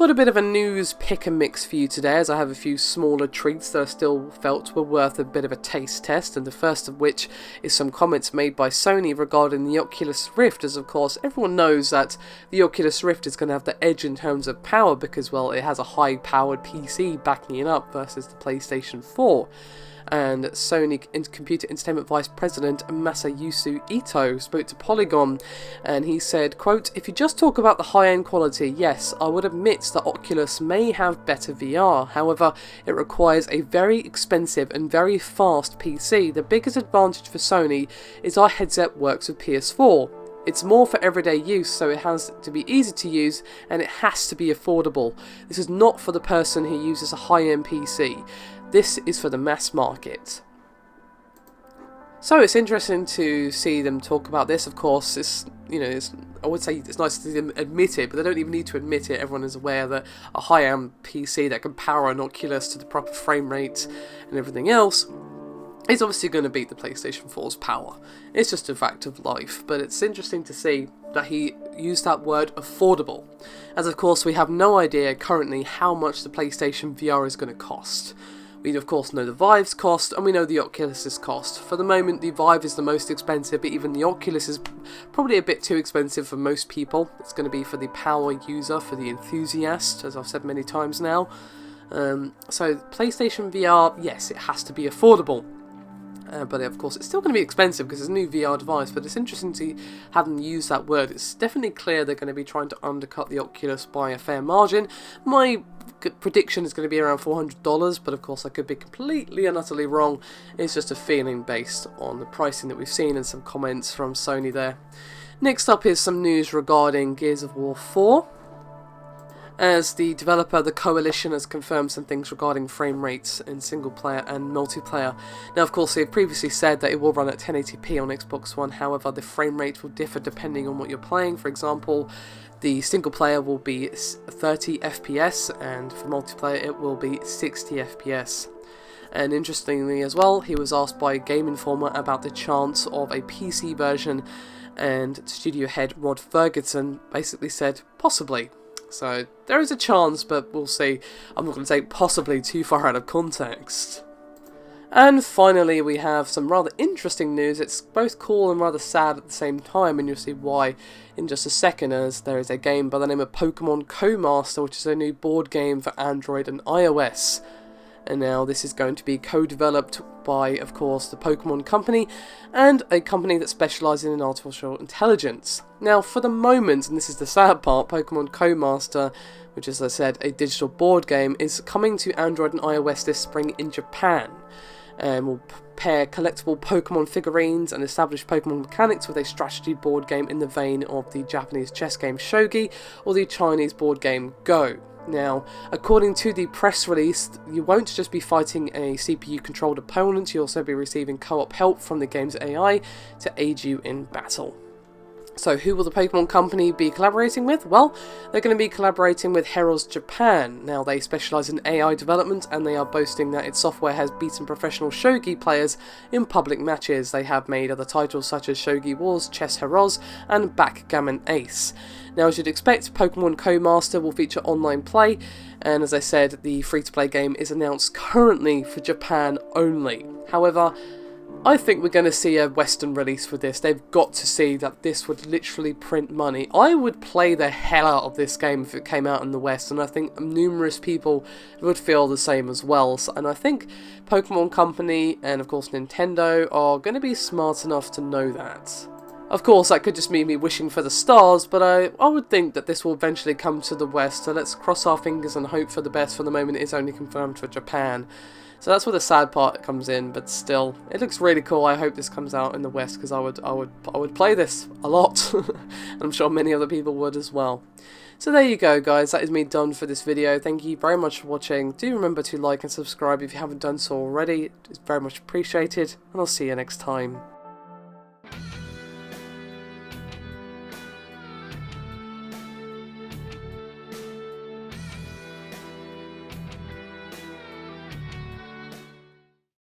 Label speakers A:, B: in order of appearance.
A: Got a bit of a news pick and mix for you today, as I have a few smaller treats that I still felt were worth a bit of a taste test, and the first of which is some comments made by Sony regarding the Oculus Rift, as of course everyone knows that the Oculus Rift is going to have the edge in terms of power because, well, it has a high-powered PC backing it up versus the PlayStation 4. And Sony Computer Entertainment Vice President Masayusu Ito spoke to Polygon, and he said, quote, "If you just talk about the high-end quality, yes, I would admit that Oculus may have better VR. However, it requires a very expensive and very fast PC. The biggest advantage for Sony is our headset works with PS4. It's more for everyday use, so it has to be easy to use and it has to be affordable. This is not for the person who uses a high-end PC. This is for the mass market." So it's interesting to see them talk about this. Of course, I would say it's nice to see them admit it, but they don't even need to admit it. Everyone is aware that a high-end PC that can power an Oculus to the proper frame rate and everything else is obviously going to beat the PlayStation 4's power. It's just a fact of life, but it's interesting to see that he used that word affordable, as of course we have no idea currently how much the PlayStation VR is going to cost. We of course know the Vive's cost, and we know the Oculus's cost. For the moment, the Vive is the most expensive, but even the Oculus is probably a bit too expensive for most people. It's going to be for the power user, for the enthusiast, as I've said many times now. So PlayStation VR, yes, it has to be affordable. But of course it's still going to be expensive because it's a new VR device, but it's interesting to have them use that word. It's definitely clear they're going to be trying to undercut the Oculus by a fair margin. My prediction is going to be around $400, but of course I could be completely and utterly wrong. It's just a feeling based on the pricing that we've seen and some comments from Sony there. Next up is some news regarding Gears of War 4. As the developer, the Coalition has confirmed some things regarding frame rates in single player and multiplayer. Now, of course, they have previously said that it will run at 1080p on Xbox One, however, the frame rate will differ depending on what you're playing. For example, the single player will be 30 FPS, and for multiplayer it will be 60 FPS. And interestingly as well, he was asked by Game Informer about the chance of a PC version, and studio head Rod Ferguson basically said, possibly. So there is a chance, but we'll see. I'm not going to take possibly too far out of context. And finally, we have some rather interesting news. It's both cool and rather sad at the same time, and you'll see why in just a second, as there is a game by the name of Pokemon Co-Master, which is a new board game for Android and iOS. And now this is going to be co-developed by, of course, the Pokemon Company and a company that specialises in artificial intelligence. Now, for the moment, and this is the sad part, Pokemon Co-Master, which, as I said, a digital board game, is coming to Android and iOS this spring in Japan. And will pair collectible Pokemon figurines and established Pokemon mechanics with a strategy board game in the vein of the Japanese chess game Shogi or the Chinese board game Go. Now, according to the press release, you won't just be fighting a CPU-controlled opponent, you'll also be receiving co-op help from the game's AI to aid you in battle. So who will the Pokemon Company be collaborating with? Well, they're going to be collaborating with Heraldz Japan. Now, they specialise in AI development, and they are boasting that its software has beaten professional Shogi players in public matches. They have made other titles such as Shogi Wars, Chess Heroes, and Backgammon Ace. Now, as you'd expect, Pokemon Co-Master will feature online play, and as I said, the free-to-play game is announced currently for Japan only. However, I think we're going to see a Western release for this. They've got to see that this would literally print money. I would play the hell out of this game if it came out in the West, and I think numerous people would feel the same as well. And I think Pokemon Company and, of course, Nintendo are going to be smart enough to know that. Of course, that could just mean me wishing for the stars, but I would think that this will eventually come to the West, so let's cross our fingers and hope for the best. For the moment, it is only confirmed for Japan. So that's where the sad part comes in, but still, it looks really cool. I hope this comes out in the West, because I would play this a lot. And I'm sure many other people would as well. So there you go, guys. That is me done for this video. Thank you very much for watching. Do remember to like and subscribe if you haven't done so already. It's very much appreciated, and I'll see you next time.